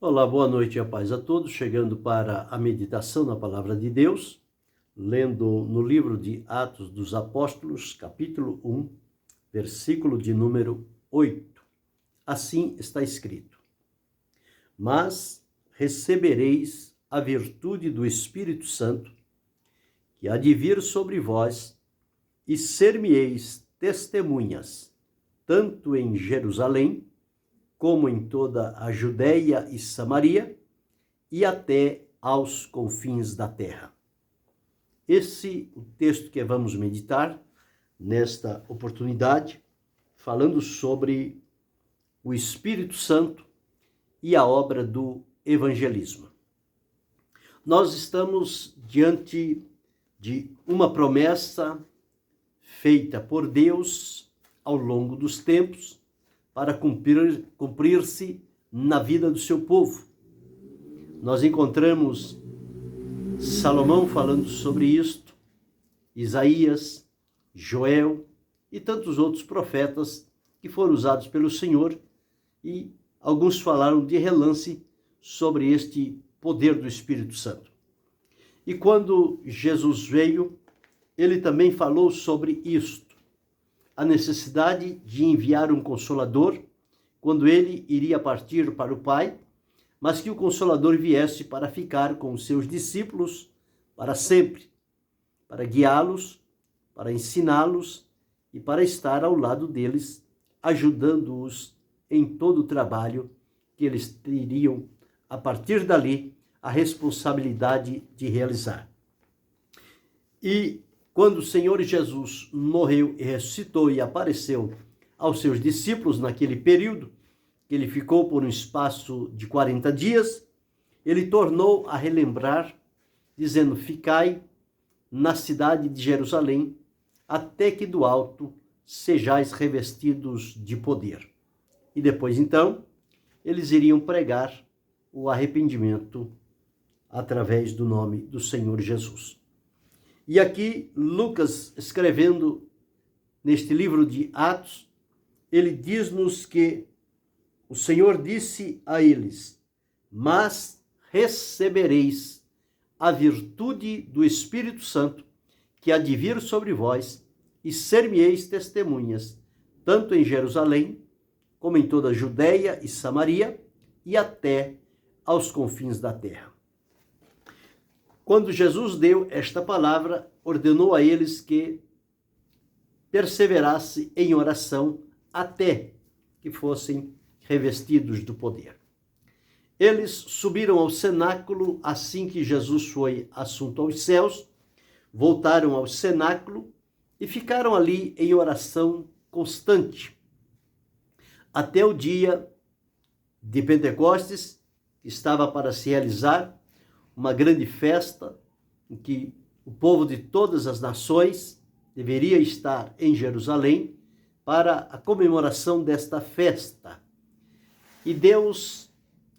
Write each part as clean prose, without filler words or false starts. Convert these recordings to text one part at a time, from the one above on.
Olá, boa noite e a paz a todos, chegando para a meditação na Palavra de Deus, lendo no livro de Atos dos Apóstolos, capítulo 1, versículo de número 8. Assim está escrito: Mas recebereis a virtude do Espírito Santo, que há de vir sobre vós, e ser-me-eis testemunhas, tanto em Jerusalém, como em toda a Judéia e Samaria, e até aos confins da terra. Esse é o texto que vamos meditar nesta oportunidade, falando sobre o Espírito Santo e a obra do evangelismo. Nós estamos diante de uma promessa feita por Deus ao longo dos tempos, para cumprir-se na vida do seu povo. Nós encontramos Salomão falando sobre isto, Isaías, Joel e tantos outros profetas que foram usados pelo Senhor, e alguns falaram de relance sobre este poder do Espírito Santo. E quando Jesus veio, ele também falou sobre isto, a necessidade de enviar um Consolador, quando ele iria partir para o Pai, mas que o Consolador viesse para ficar com os seus discípulos para sempre, para guiá-los, para ensiná-los e para estar ao lado deles, ajudando-os em todo o trabalho que eles teriam, a partir dali, a responsabilidade de realizar. E quando o Senhor Jesus morreu e ressuscitou e apareceu aos seus discípulos naquele período, que ele ficou por um espaço de 40 dias, ele tornou a relembrar, dizendo: ficai na cidade de Jerusalém, até que do alto sejais revestidos de poder. E depois, então, eles iriam pregar o arrependimento através do nome do Senhor Jesus. E aqui, Lucas, escrevendo neste livro de Atos, ele diz-nos que o Senhor disse a eles: mas recebereis a virtude do Espírito Santo, que há de vir sobre vós, e ser-me-eis testemunhas, tanto em Jerusalém, como em toda a Judéia e Samaria, e até aos confins da terra. Quando Jesus deu esta palavra, ordenou a eles que perseverassem em oração até que fossem revestidos do poder. Eles subiram ao cenáculo assim que Jesus foi assunto aos céus, voltaram ao cenáculo e ficaram ali em oração constante, até o dia de Pentecostes, que estava para se realizar, uma grande festa em que o povo de todas as nações deveria estar em Jerusalém para a comemoração desta festa. E Deus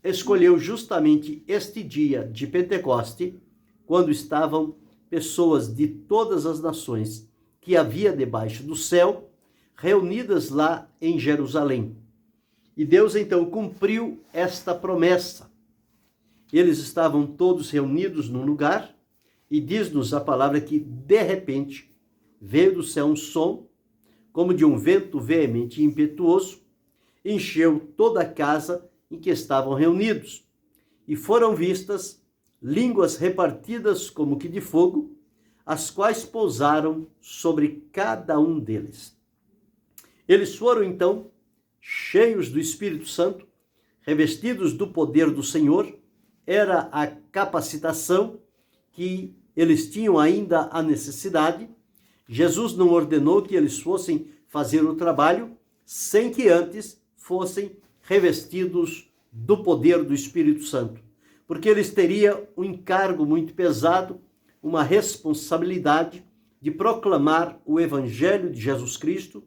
escolheu justamente este dia de Pentecoste, quando estavam pessoas de todas as nações que havia debaixo do céu, reunidas lá em Jerusalém. E Deus então cumpriu esta promessa. Eles estavam todos reunidos num lugar, e diz-nos a palavra que, de repente, veio do céu um som, como de um vento veemente e impetuoso, encheu toda a casa em que estavam reunidos, e foram vistas línguas repartidas como que de fogo, as quais pousaram sobre cada um deles. Eles foram, então, cheios do Espírito Santo, revestidos do poder do Senhor. Era a capacitação que eles tinham ainda a necessidade. Jesus não ordenou que eles fossem fazer o trabalho sem que antes fossem revestidos do poder do Espírito Santo, porque eles teriam um encargo muito pesado, uma responsabilidade de proclamar o Evangelho de Jesus Cristo,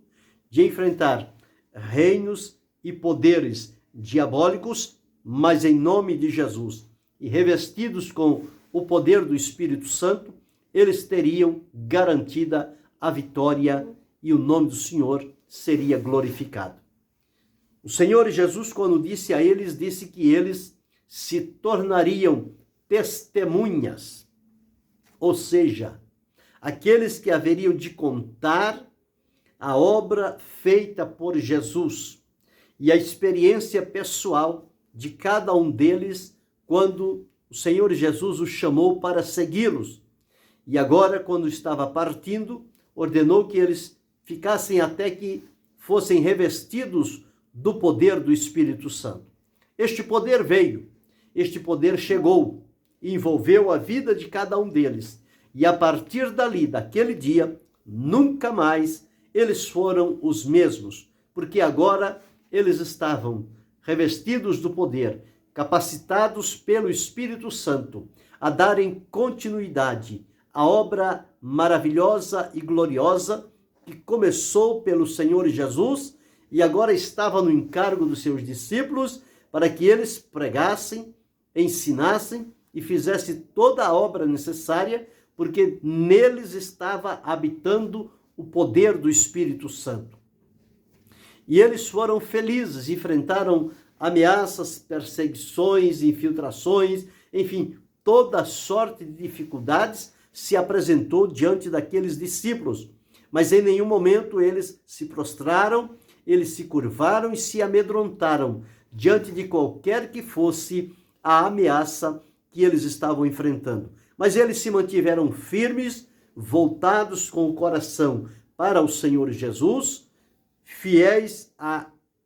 de enfrentar reinos e poderes diabólicos, mas em nome de Jesus, e revestidos com o poder do Espírito Santo, eles teriam garantida a vitória e o nome do Senhor seria glorificado. O Senhor Jesus, quando disse a eles, disse que eles se tornariam testemunhas, ou seja, aqueles que haveriam de contar a obra feita por Jesus e a experiência pessoal de cada um deles quando o Senhor Jesus os chamou para segui-los. E agora, quando estava partindo, ordenou que eles ficassem até que fossem revestidos do poder do Espírito Santo. Este poder veio, este poder chegou e envolveu a vida de cada um deles. E a partir dali, daquele dia, nunca mais eles foram os mesmos, porque agora eles estavam revestidos do poder, capacitados pelo Espírito Santo a darem continuidade à obra maravilhosa e gloriosa que começou pelo Senhor Jesus e agora estava no encargo dos seus discípulos para que eles pregassem, ensinassem e fizessem toda a obra necessária, porque neles estava habitando o poder do Espírito Santo. E eles foram felizes, enfrentaram ameaças, perseguições, infiltrações, enfim, toda sorte de dificuldades se apresentou diante daqueles discípulos. Mas em nenhum momento eles se prostraram, eles se curvaram e se amedrontaram diante de qualquer que fosse a ameaça que eles estavam enfrentando. Mas eles se mantiveram firmes, voltados com o coração para o Senhor Jesus, fiéis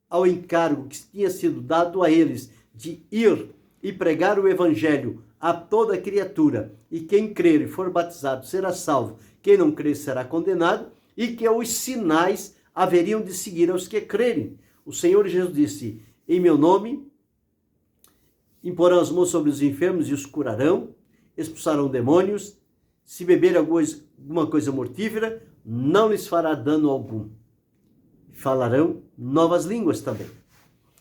ao encargo que tinha sido dado a eles de ir e pregar o Evangelho a toda criatura, e quem crer e for batizado será salvo, quem não crer será condenado, e que os sinais haveriam de seguir aos que crerem. O Senhor Jesus disse: em meu nome imporão as mãos sobre os enfermos e os curarão, expulsarão demônios, se beberem alguma coisa mortífera, não lhes fará dano algum. Falarão novas línguas também.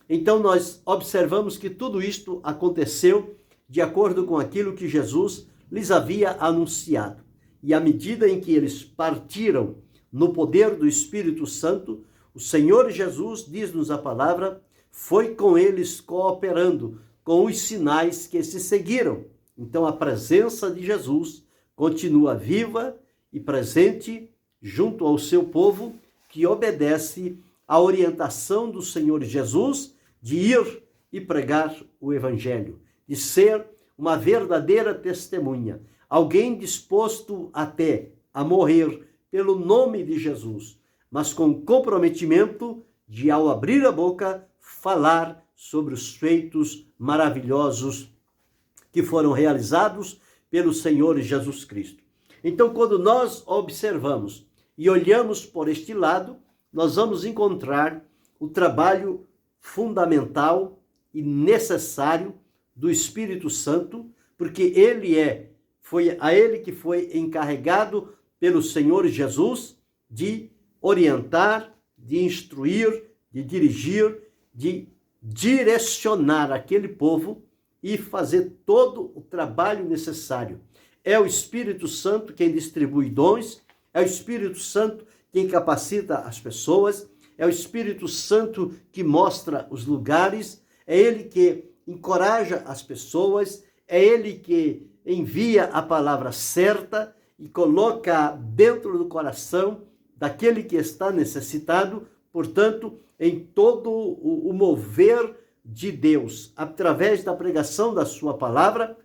Então nós observamos que tudo isto aconteceu de acordo com aquilo que Jesus lhes havia anunciado. E à medida em que eles partiram no poder do Espírito Santo, o Senhor Jesus, diz-nos a palavra, foi com eles cooperando com os sinais que se seguiram. Então a presença de Jesus continua viva e presente junto ao seu povo, que obedece à orientação do Senhor Jesus de ir e pregar o Evangelho, de ser uma verdadeira testemunha, alguém disposto até a morrer pelo nome de Jesus, mas com comprometimento de, ao abrir a boca, falar sobre os feitos maravilhosos que foram realizados pelo Senhor Jesus Cristo. Então, quando nós observamos e olhamos por este lado, nós vamos encontrar o trabalho fundamental e necessário do Espírito Santo, porque foi a ele que foi encarregado pelo Senhor Jesus de orientar, de instruir, de dirigir, de direcionar aquele povo e fazer todo o trabalho necessário. É o Espírito Santo quem distribui dons, é o Espírito Santo quem capacita as pessoas, é o Espírito Santo que mostra os lugares, é ele que encoraja as pessoas, é ele que envia a palavra certa e coloca dentro do coração daquele que está necessitado. Portanto, em todo o mover de Deus, através da pregação da sua palavra,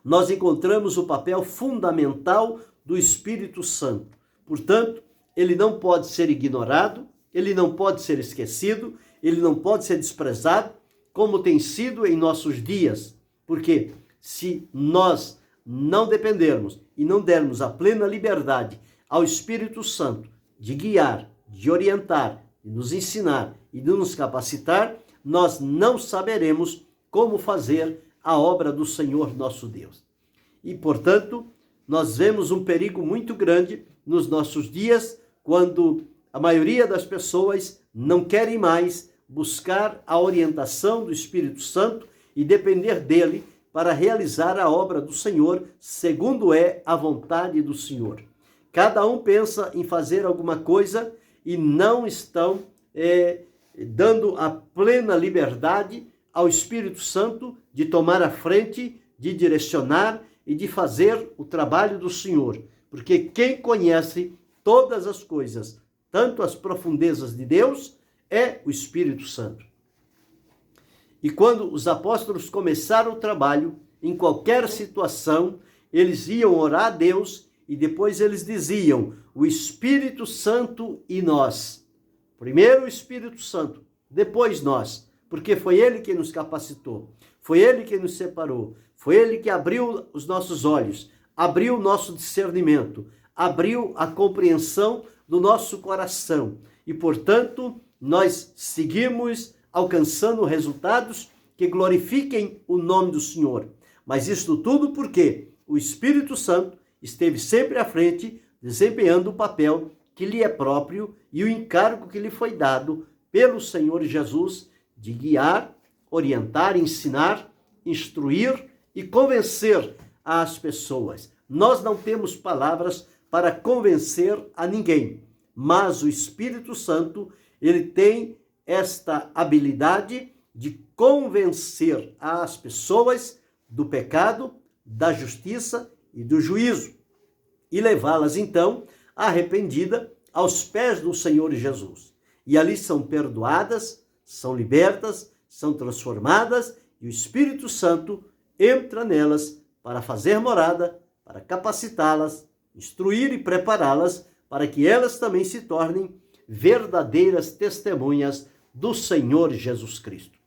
nós encontramos o papel fundamental do Espírito Santo. Portanto, ele não pode ser ignorado, ele não pode ser esquecido, ele não pode ser desprezado, como tem sido em nossos dias. Porque se nós não dependermos e não dermos a plena liberdade ao Espírito Santo de guiar, de orientar, de nos ensinar e de nos capacitar, nós não saberemos como fazer a obra do Senhor nosso Deus. E, portanto, nós vemos um perigo muito grande nos nossos dias, quando a maioria das pessoas não querem mais buscar a orientação do Espírito Santo e depender dele para realizar a obra do Senhor, segundo é a vontade do Senhor. Cada um pensa em fazer alguma coisa e não estão dando a plena liberdade ao Espírito Santo de tomar a frente, de direcionar e de fazer o trabalho do Senhor. Porque quem conhece todas as coisas, tanto as profundezas de Deus, é o Espírito Santo. E quando os apóstolos começaram o trabalho, em qualquer situação, eles iam orar a Deus e depois eles diziam: o Espírito Santo e nós. Primeiro o Espírito Santo, depois nós, porque foi Ele que nos capacitou, foi Ele que nos separou, foi Ele que abriu os nossos olhos, abriu o nosso discernimento, abriu a compreensão do nosso coração. E, portanto, nós seguimos alcançando resultados que glorifiquem o nome do Senhor. Mas isto tudo porque o Espírito Santo esteve sempre à frente, desempenhando o papel que lhe é próprio e o encargo que lhe foi dado pelo Senhor Jesus de guiar, orientar, ensinar, instruir e convencer as pessoas. Nós não temos palavras para convencer a ninguém, mas o Espírito Santo, ele tem esta habilidade de convencer as pessoas do pecado, da justiça e do juízo e levá-las então arrependida aos pés do Senhor Jesus. E ali são perdoadas, são libertas, são transformadas e o Espírito Santo entra nelas para fazer morada, para capacitá-las, instruir e prepará-las para que elas também se tornem verdadeiras testemunhas do Senhor Jesus Cristo.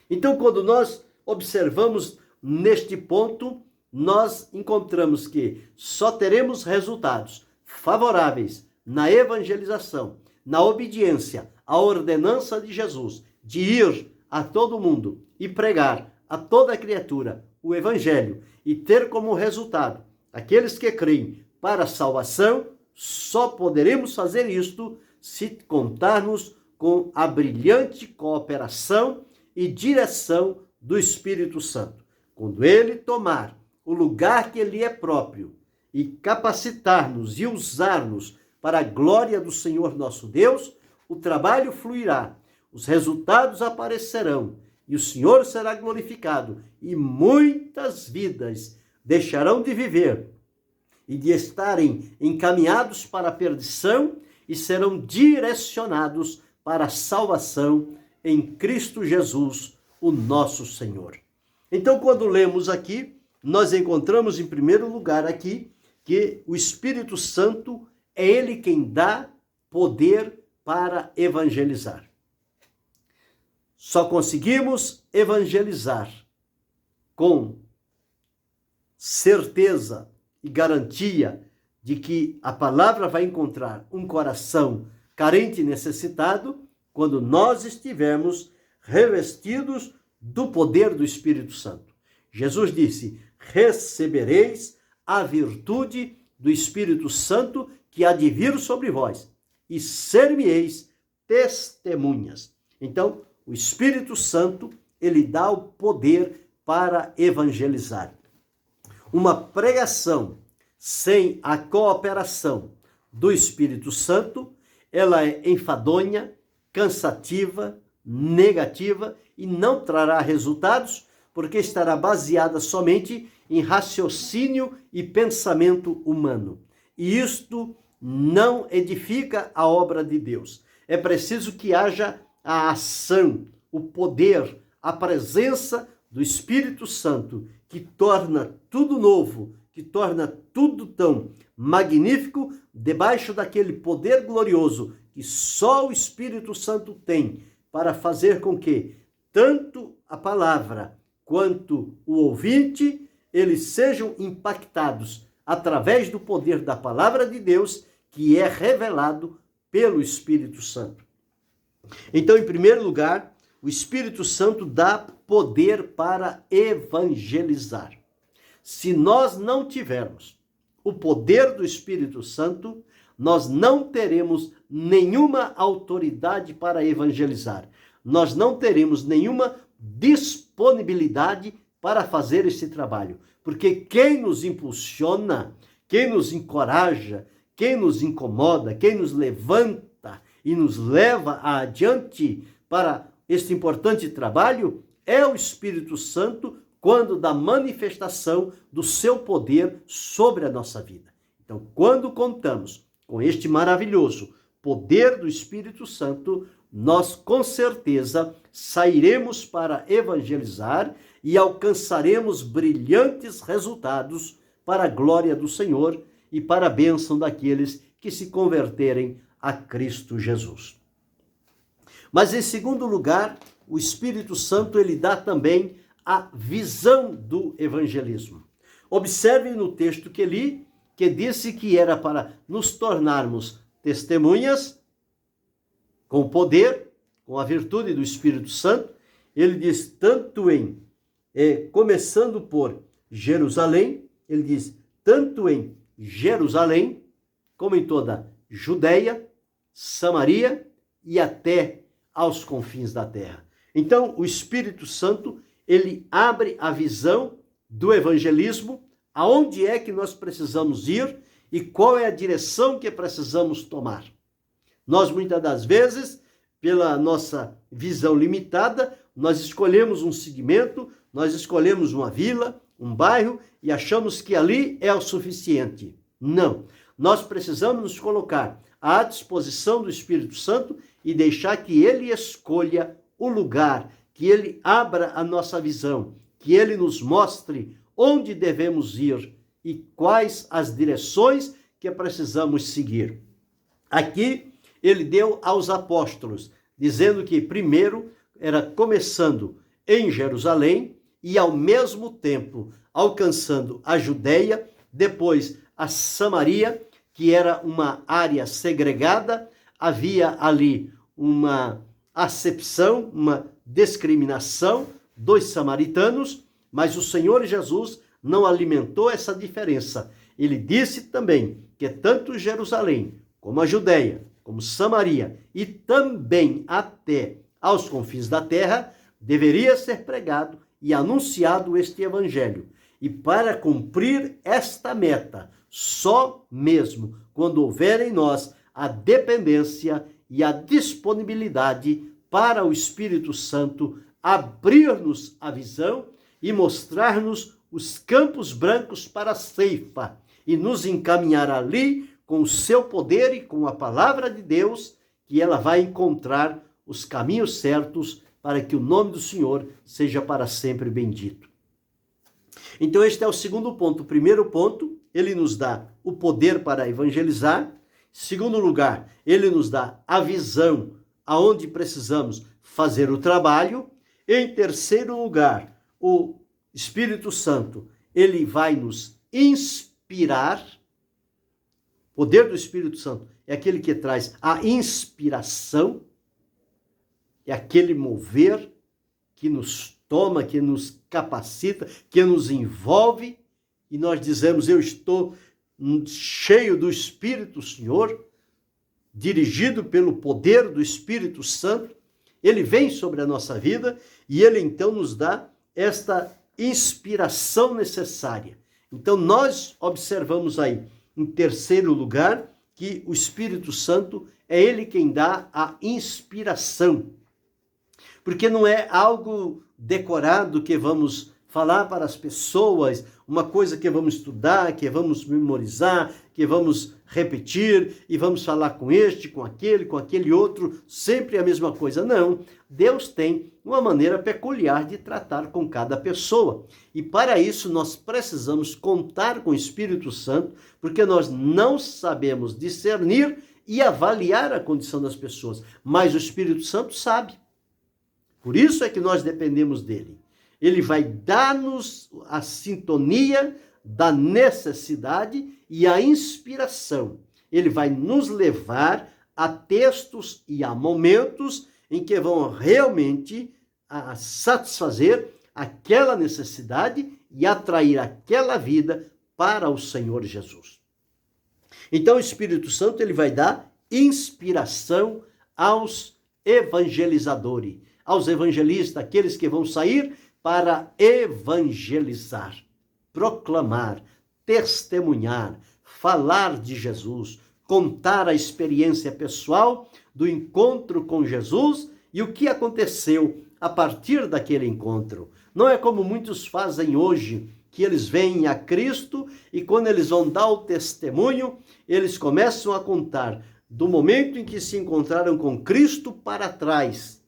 Então, quando nós observamos neste ponto, nós encontramos que só teremos resultados favoráveis na evangelização, na obediência à ordenança de Jesus, de ir a todo mundo e pregar a toda criatura o Evangelho e ter como resultado aqueles que creem para a salvação. Só poderemos fazer isto se contarmos com a brilhante cooperação e direção do Espírito Santo. Quando ele tomar o lugar que lhe é próprio e capacitar-nos e usar-nos para a glória do Senhor nosso Deus, o trabalho fluirá, os resultados aparecerão e o Senhor será glorificado e muitas vidas deixarão de viver e de estarem encaminhados para a perdição e serão direcionados para a salvação em Cristo Jesus, o nosso Senhor. Então, quando lemos aqui, nós encontramos em primeiro lugar aqui que o Espírito Santo é ele quem dá poder para evangelizar. Só conseguimos evangelizar com certeza e garantia de que a palavra vai encontrar um coração carente e necessitado quando nós estivermos revestidos do poder do Espírito Santo. Jesus disse: recebereis a virtude do Espírito Santo que há de vir sobre vós, e ser-me-eis testemunhas. Então, o Espírito Santo, ele dá o poder para evangelizar. Uma pregação sem a cooperação do Espírito Santo, ela é enfadonha, cansativa, negativa e não trará resultados, porque estará baseada somente em raciocínio e pensamento humano. E isto não edifica a obra de Deus. É preciso que haja a ação, o poder, a presença do Espírito Santo, que torna tudo novo, que torna tudo tão magnífico, debaixo daquele poder glorioso que só o Espírito Santo tem para fazer com que tanto a palavra quanto o ouvinte, eles sejam impactados através do poder da palavra de Deus, que é revelado pelo Espírito Santo. Então, em primeiro lugar, o Espírito Santo dá poder para evangelizar. Se nós não tivermos o poder do Espírito Santo, nós não teremos nenhuma autoridade para evangelizar. Nós não teremos nenhuma disponibilidade para fazer esse trabalho. Porque quem nos impulsiona, quem nos encoraja, quem nos incomoda, quem nos levanta e nos leva adiante para este importante trabalho é o Espírito Santo quando dá manifestação do seu poder sobre a nossa vida. Então, quando contamos com este maravilhoso poder do Espírito Santo, nós com certeza sairemos para evangelizar e alcançaremos brilhantes resultados para a glória do Senhor e para a bênção daqueles que se converterem a Cristo Jesus. Mas em segundo lugar, o Espírito Santo ele dá também a visão do evangelismo. Observem no texto que li, que disse que era para nos tornarmos testemunhas com poder, com a virtude do Espírito Santo. Ele diz tanto começando por Jerusalém, ele diz tanto em Jerusalém, como em toda Judeia, Samaria e até aos confins da terra. Então, o Espírito Santo, ele abre a visão do evangelismo, aonde é que nós precisamos ir e qual é a direção que precisamos tomar. Nós, muitas das vezes, pela nossa visão limitada, nós escolhemos um segmento, nós escolhemos uma vila, um bairro e achamos que ali é o suficiente. Não. Nós precisamos nos colocar à disposição do Espírito Santo e deixar que ele escolha o lugar, que ele abra a nossa visão, que ele nos mostre onde devemos ir e quais as direções que precisamos seguir. Aqui ele deu aos apóstolos, dizendo que primeiro era começando em Jerusalém e ao mesmo tempo alcançando a Judeia, depois a Samaria, que era uma área segregada, havia ali uma acepção, uma discriminação dos samaritanos, mas o Senhor Jesus não alimentou essa diferença. Ele disse também que tanto Jerusalém, como a Judeia, como Samaria e também até aos confins da terra, deveria ser pregado e anunciado este evangelho. E para cumprir esta meta, só mesmo quando houver em nós a dependência e a disponibilidade para o Espírito Santo abrir-nos a visão e mostrar-nos os campos brancos para a ceifa e nos encaminhar ali com o seu poder e com a palavra de Deus, que ela vai encontrar os caminhos certos para que o nome do Senhor seja para sempre bendito. Então este é o segundo ponto. O primeiro ponto, ele nos dá o poder para evangelizar. Segundo lugar, ele nos dá a visão aonde precisamos fazer o trabalho. Em terceiro lugar, o Espírito Santo, ele vai nos inspirar. O poder do Espírito Santo é aquele que traz a inspiração, é aquele mover que nos toma, que nos capacita, que nos envolve, e nós dizemos, eu estou cheio do Espírito Senhor, dirigido pelo poder do Espírito Santo. Ele vem sobre a nossa vida e ele então nos dá esta inspiração necessária. Então nós observamos aí, em terceiro lugar, que o Espírito Santo é ele quem dá a inspiração. Porque não é algo decorado que vamos falar para as pessoas, uma coisa que vamos estudar, que vamos memorizar, que vamos repetir e vamos falar com este, com aquele outro, sempre a mesma coisa. Não, Deus tem uma maneira peculiar de tratar com cada pessoa. E para isso nós precisamos contar com o Espírito Santo, porque nós não sabemos discernir e avaliar a condição das pessoas, mas o Espírito Santo sabe. Por isso é que nós dependemos dele. Ele vai dar-nos a sintonia da necessidade e a inspiração. Ele vai nos levar a textos e a momentos em que vão realmente satisfazer aquela necessidade e atrair aquela vida para o Senhor Jesus. Então o Espírito Santo ele vai dar inspiração aos evangelizadores, aos evangelistas, aqueles que vão sair para evangelizar, proclamar, testemunhar, falar de Jesus, contar a experiência pessoal do encontro com Jesus e o que aconteceu a partir daquele encontro. Não é como muitos fazem hoje, que eles veem a Cristo e quando eles vão dar o testemunho, eles começam a contar do momento em que se encontraram com Cristo para trás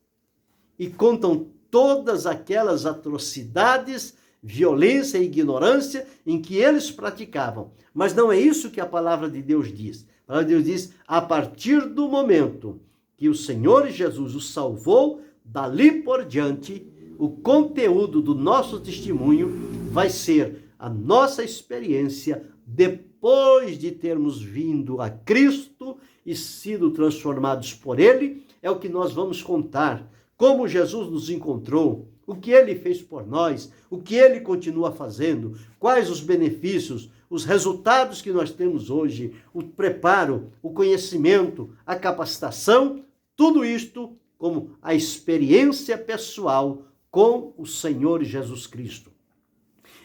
e contam todas aquelas atrocidades, violência e ignorância em que eles praticavam. Mas não é isso que a palavra de Deus diz. A palavra de Deus diz, a partir do momento que o Senhor Jesus os salvou, dali por diante, o conteúdo do nosso testemunho vai ser a nossa experiência depois de termos vindo a Cristo e sido transformados por Ele. É o que nós vamos contar, como Jesus nos encontrou, o que Ele fez por nós, o que Ele continua fazendo, quais os benefícios, os resultados que nós temos hoje, o preparo, o conhecimento, a capacitação, tudo isto como a experiência pessoal com o Senhor Jesus Cristo.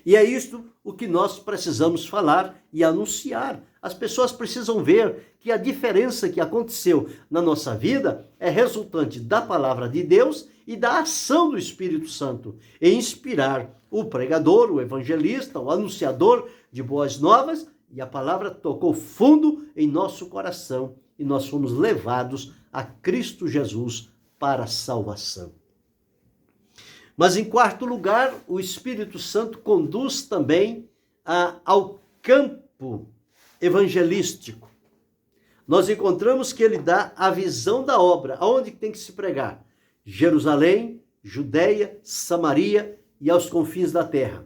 E é isto o que nós precisamos falar e anunciar. As pessoas precisam ver que a diferença que aconteceu na nossa vida é resultante da palavra de Deus e da ação do Espírito Santo em inspirar o pregador, o evangelista, o anunciador de boas novas, e a palavra tocou fundo em nosso coração e nós fomos levados a Cristo Jesus para a salvação. Mas, em quarto lugar, o Espírito Santo conduz também ao campo evangelístico. Nós encontramos que ele dá a visão da obra, aonde tem que se pregar. Jerusalém, Judeia, Samaria e aos confins da terra.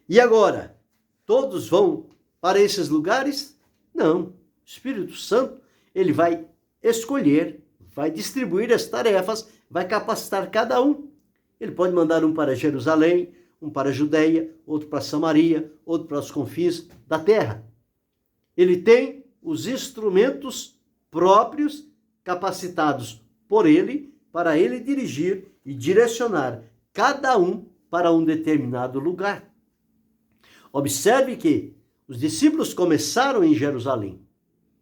E agora, todos vão para esses lugares? Não. O Espírito Santo, ele vai escolher, vai distribuir as tarefas, vai capacitar cada um. Ele pode mandar um para Jerusalém, um para a Judeia, outro para Samaria, outro para os confins da terra. Ele tem os instrumentos próprios, capacitados por ele, para ele dirigir e direcionar cada um para um determinado lugar. Observe que os discípulos começaram em Jerusalém,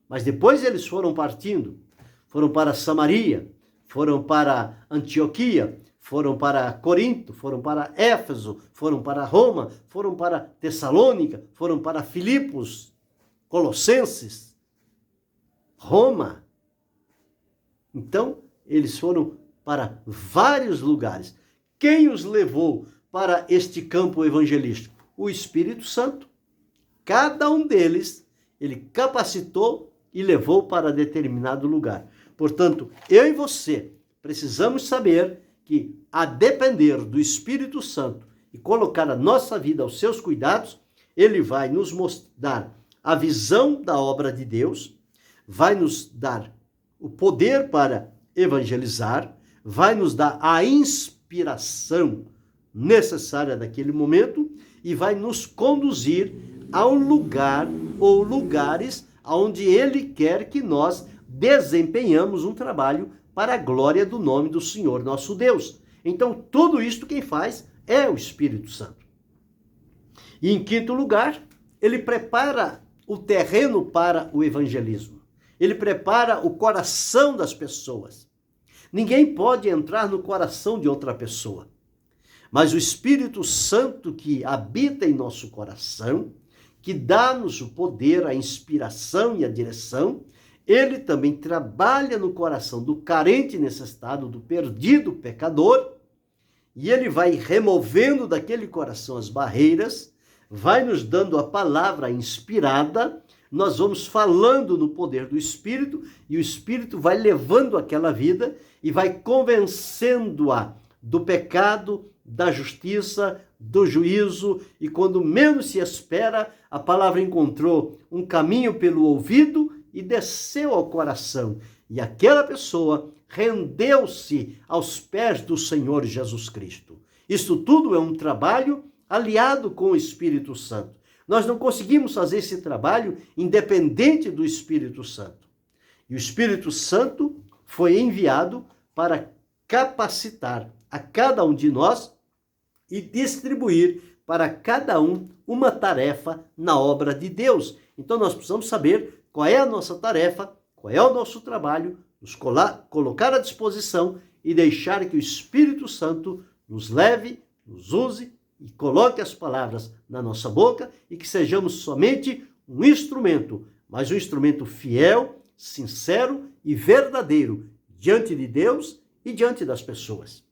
mas depois eles foram partindo, foram para Samaria, foram para Antioquia, foram para Corinto, foram para Éfeso, foram para Roma, foram para Tessalônica, foram para Filipos, Colossenses, Roma. Então, eles foram para vários lugares. Quem os levou para este campo evangelístico? O Espírito Santo. Cada um deles, ele capacitou e levou para determinado lugar. Portanto, eu e você precisamos saber que, a depender do Espírito Santo e colocar a nossa vida aos seus cuidados, ele vai nos mostrar a visão da obra de Deus, vai nos dar o poder para evangelizar, vai nos dar a inspiração necessária daquele momento e vai nos conduzir a um lugar ou lugares onde ele quer que nós desempenhamos um trabalho para a glória do nome do Senhor nosso Deus. Então, tudo isto quem faz é o Espírito Santo. E em quinto lugar, ele prepara o terreno para o evangelismo. Ele prepara o coração das pessoas. Ninguém pode entrar no coração de outra pessoa. Mas o Espírito Santo que habita em nosso coração, que dá-nos o poder, a inspiração e a direção, ele também trabalha no coração do carente necessitado, do perdido pecador, e ele vai removendo daquele coração as barreiras, vai nos dando a palavra inspirada, nós vamos falando no poder do Espírito, e o Espírito vai levando aquela vida e vai convencendo-a do pecado, da justiça, do juízo, e quando menos se espera, a palavra encontrou um caminho pelo ouvido e desceu ao coração. E aquela pessoa rendeu-se aos pés do Senhor Jesus Cristo. Isso tudo é um trabalho aliado com o Espírito Santo. Nós não conseguimos fazer esse trabalho independente do Espírito Santo. E o Espírito Santo foi enviado para capacitar a cada um de nós e distribuir para cada um uma tarefa na obra de Deus. Então nós precisamos saber qual é a nossa tarefa, qual é o nosso trabalho, nos colocar à disposição e deixar que o Espírito Santo nos leve, nos use e coloque as palavras na nossa boca e que sejamos somente um instrumento, mas um instrumento fiel, sincero e verdadeiro diante de Deus e diante das pessoas.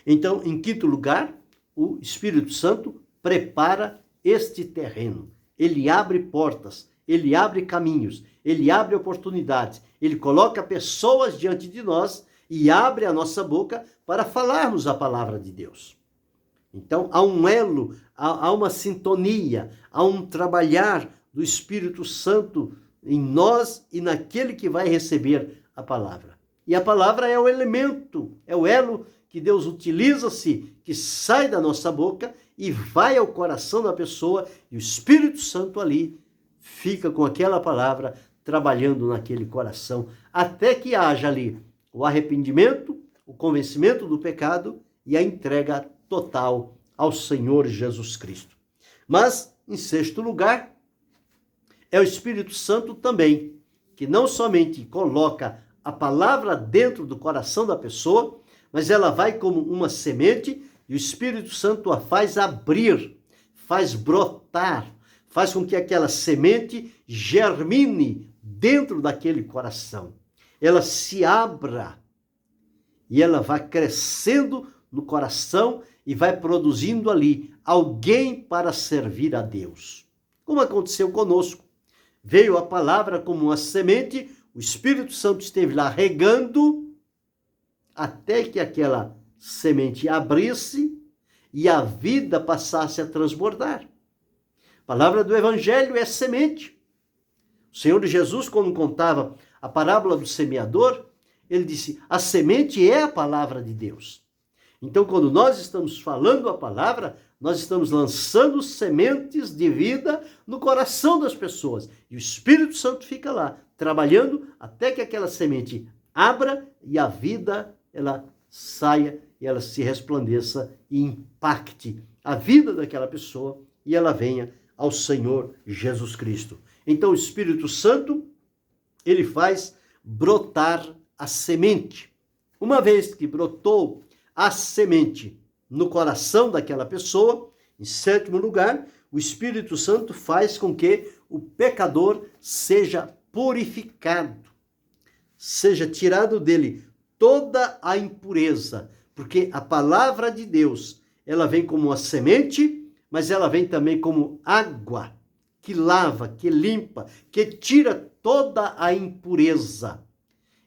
Então, em quinto lugar, o Espírito Santo prepara este terreno. Ele abre portas, ele abre caminhos, ele abre oportunidades, ele coloca pessoas diante de nós e abre a nossa boca para falarmos a palavra de Deus. Então, há um elo, há uma sintonia, há um trabalhar do Espírito Santo em nós e naquele que vai receber a palavra. E a palavra é o elemento, é o elo que Deus utiliza-se, que sai da nossa boca e vai ao coração da pessoa, e o Espírito Santo ali fica com aquela palavra trabalhando naquele coração, até que haja ali o arrependimento, o convencimento do pecado e a entrega total ao Senhor Jesus Cristo. Mas, em sexto lugar, é o Espírito Santo também, que não somente coloca a palavra dentro do coração da pessoa, mas ela vai como uma semente e o Espírito Santo a faz abrir, faz brotar, faz com que aquela semente germine dentro daquele coração. Ela se abra e ela vai crescendo no coração e vai produzindo ali alguém para servir a Deus. Como aconteceu conosco. Veio a palavra como uma semente, o Espírito Santo esteve lá regando até que aquela semente abrisse e a vida passasse a transbordar. A palavra do Evangelho é semente. O Senhor Jesus, quando contava a parábola do semeador, ele disse, a semente é a palavra de Deus. Então, quando nós estamos falando a palavra, nós estamos lançando sementes de vida no coração das pessoas. E o Espírito Santo fica lá, trabalhando até que aquela semente abra e a vida, ela saia e ela se resplandeça e impacte a vida daquela pessoa e ela venha ao Senhor Jesus Cristo. Então, o Espírito Santo, ele faz brotar a semente. Uma vez que brotou a semente no coração daquela pessoa, em sétimo lugar, o Espírito Santo faz com que o pecador seja purificado, seja tirado dele toda a impureza, porque a palavra de Deus, ela vem como uma semente, mas ela vem também como água, que lava, que limpa, que tira toda a impureza.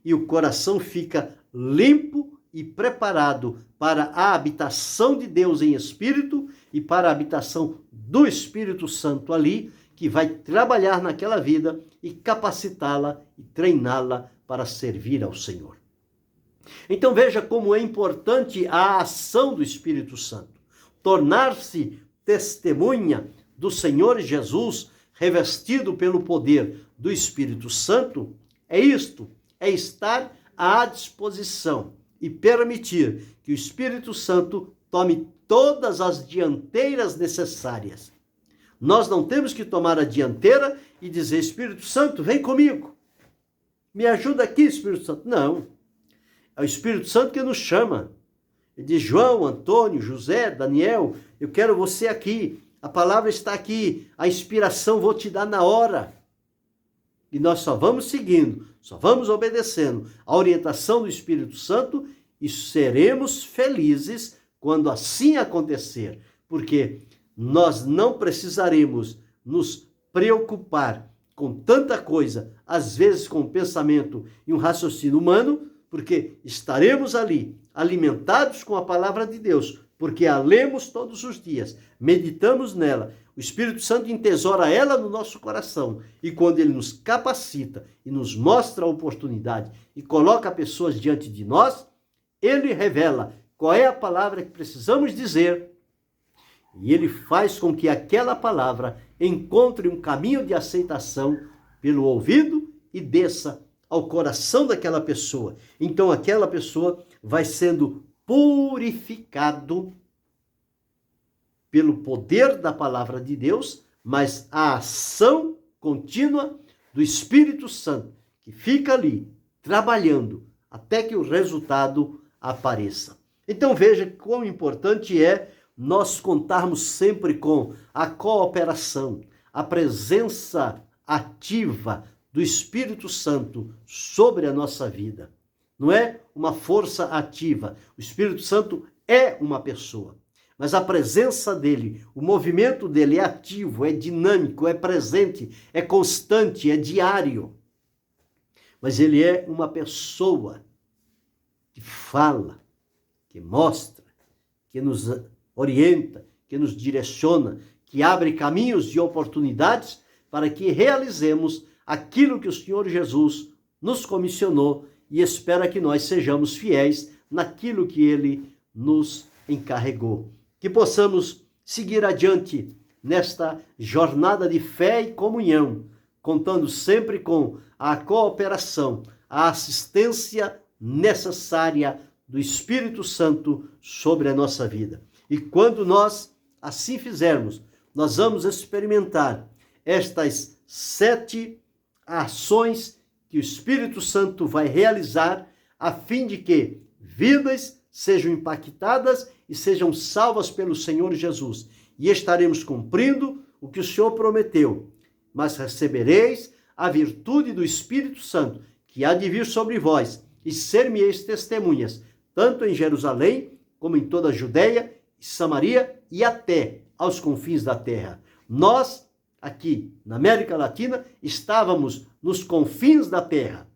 E o coração fica limpo e preparado para a habitação de Deus em espírito e para a habitação do Espírito Santo ali, que vai trabalhar naquela vida e capacitá-la e treiná-la para servir ao Senhor. Então veja como é importante a ação do Espírito Santo. Tornar-se testemunha do Senhor Jesus, revestido pelo poder do Espírito Santo, é isto, é estar à disposição e permitir que o Espírito Santo tome todas as dianteiras necessárias. Nós não temos que tomar a dianteira e dizer, Espírito Santo, vem comigo. Me ajuda aqui, Espírito Santo. Não. É o Espírito Santo que nos chama. Ele diz, João, Antônio, José, Daniel, eu quero você aqui. A palavra está aqui. A inspiração vou te dar na hora. E nós só vamos seguindo, só vamos obedecendo a orientação do Espírito Santo e seremos felizes quando assim acontecer. Porque nós não precisaremos nos preocupar com tanta coisa, às vezes com um pensamento e um raciocínio humano, porque estaremos ali alimentados com a palavra de Deus, porque a lemos todos os dias, meditamos nela, o Espírito Santo entesoura ela no nosso coração e quando ele nos capacita e nos mostra a oportunidade e coloca pessoas diante de nós, ele revela qual é a palavra que precisamos dizer e ele faz com que aquela palavra encontre um caminho de aceitação pelo ouvido e desça ao coração daquela pessoa. Então aquela pessoa vai sendo purificado pelo poder da palavra de Deus, mas a ação contínua do Espírito Santo, que fica ali, trabalhando, até que o resultado apareça. Então veja quão importante é nós contarmos sempre com a cooperação, a presença ativa do Espírito Santo sobre a nossa vida. Não é uma força ativa. O Espírito Santo é uma pessoa, mas a presença dele, o movimento dele é ativo, é dinâmico, é presente, é constante, é diário. Mas ele é uma pessoa que fala, que mostra, que nos orienta, que nos direciona, que abre caminhos de oportunidades para que realizemos aquilo que o Senhor Jesus nos comissionou e espera que nós sejamos fiéis naquilo que ele nos encarregou. Que possamos seguir adiante nesta jornada de fé e comunhão, contando sempre com a cooperação, a assistência necessária do Espírito Santo sobre a nossa vida. E quando nós assim fizermos, nós vamos experimentar estas 7 ações que o Espírito Santo vai realizar a fim de que vidas sejam impactadas e sejam salvas pelo Senhor Jesus. E estaremos cumprindo o que o Senhor prometeu. Mas recebereis a virtude do Espírito Santo, que há de vir sobre vós, e ser-me-eis testemunhas, tanto em Jerusalém, como em toda a Judeia, Samaria e até aos confins da terra. Nós, aqui na América Latina, estávamos nos confins da terra.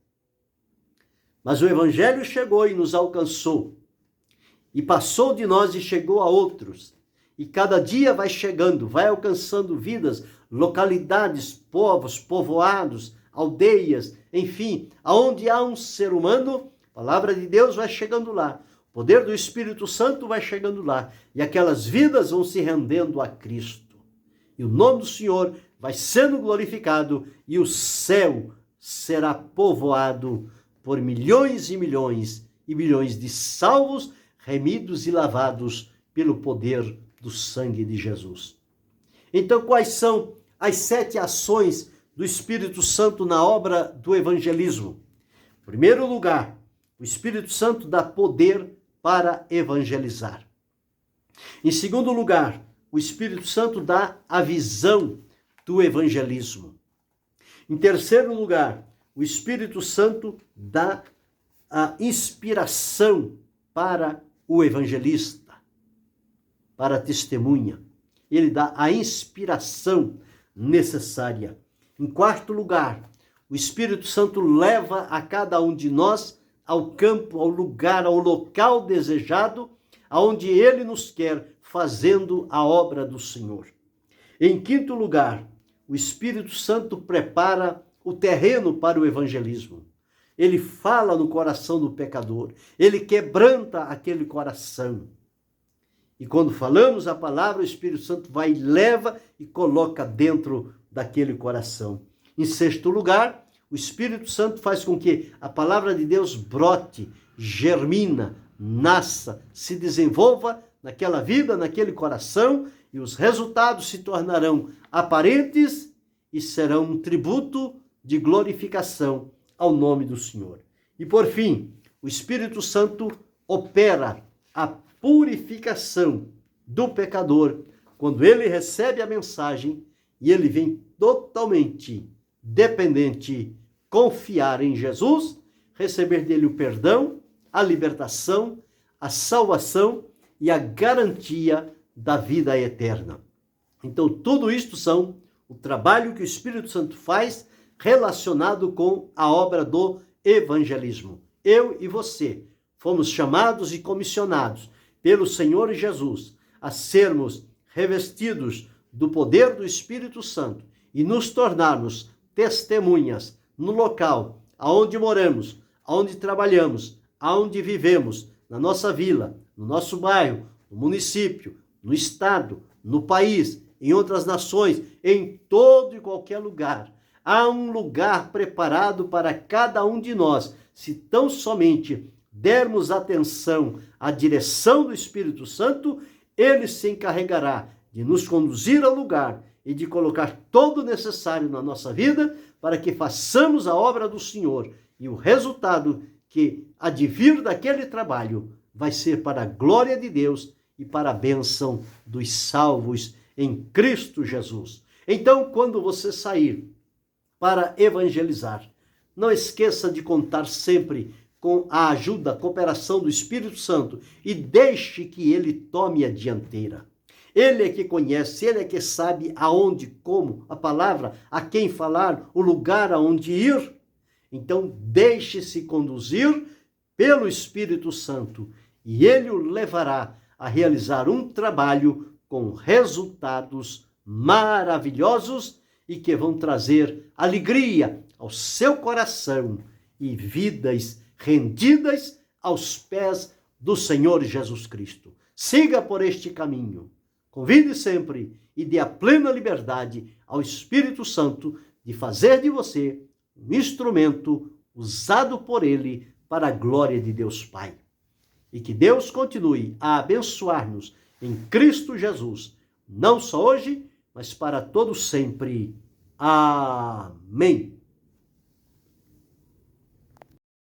Mas o Evangelho chegou e nos alcançou. E passou de nós e chegou a outros. E cada dia vai chegando, vai alcançando vidas, localidades, povos, povoados, aldeias, enfim, aonde há um ser humano, a palavra de Deus vai chegando lá. O poder do Espírito Santo vai chegando lá. E aquelas vidas vão se rendendo a Cristo. E o nome do Senhor vai sendo glorificado e o céu será povoado por milhões e milhões e milhões de salvos, remidos e lavados pelo poder do sangue de Jesus. Então, quais são as 7 ações do Espírito Santo na obra do evangelismo? Em primeiro lugar, o Espírito Santo dá poder para evangelizar. Em segundo lugar, o Espírito Santo dá a visão do evangelismo. Em terceiro lugar, o Espírito Santo dá a inspiração para o evangelista, para a testemunha. Ele dá a inspiração necessária. Em quarto lugar, o Espírito Santo leva a cada um de nós ao campo, ao lugar, ao local desejado, aonde ele nos quer, fazendo a obra do Senhor. Em quinto lugar, o Espírito Santo prepara o terreno para o evangelismo. Ele fala no coração do pecador, ele quebranta aquele coração. E quando falamos a palavra, o Espírito Santo vai e leva e coloca dentro daquele coração. Em sexto lugar, o Espírito Santo faz com que a palavra de Deus brote, germina, nasça, se desenvolva naquela vida, naquele coração, e os resultados se tornarão aparentes e serão um tributo de glorificação ao nome do Senhor. E por fim, o Espírito Santo opera a purificação do pecador quando ele recebe a mensagem e ele vem totalmente dependente, confiar em Jesus, receber dele o perdão, a libertação, a salvação e a garantia da vida eterna. Então, tudo isto são o trabalho que o Espírito Santo faz relacionado com a obra do evangelismo. Eu e você fomos chamados e comissionados pelo Senhor Jesus a sermos revestidos do poder do Espírito Santo e nos tornarmos testemunhas no local aonde moramos, aonde trabalhamos, aonde vivemos, na nossa vila, no nosso bairro, no município, no estado, no país, em outras nações, em todo e qualquer lugar. Há um lugar preparado para cada um de nós, se tão somente dermos atenção à direção do Espírito Santo, ele se encarregará de nos conduzir ao lugar e de colocar todo o necessário na nossa vida para que façamos a obra do Senhor. E o resultado que advir daquele trabalho vai ser para a glória de Deus e para a bênção dos salvos em Cristo Jesus. Então, quando você sair para evangelizar, não esqueça de contar sempre com a ajuda, a cooperação do Espírito Santo e deixe que ele tome a dianteira. Ele é que conhece, ele é que sabe aonde, como, a palavra, a quem falar, o lugar aonde ir. Então, deixe-se conduzir pelo Espírito Santo e ele o levará a realizar um trabalho com resultados maravilhosos e que vão trazer alegria ao seu coração e vidas rendidas aos pés do Senhor Jesus Cristo. Siga por este caminho. Convide sempre e dê a plena liberdade ao Espírito Santo de fazer de você um instrumento usado por ele para a glória de Deus Pai. E que Deus continue a abençoar-nos em Cristo Jesus, não só hoje, mas para todo sempre. Amém.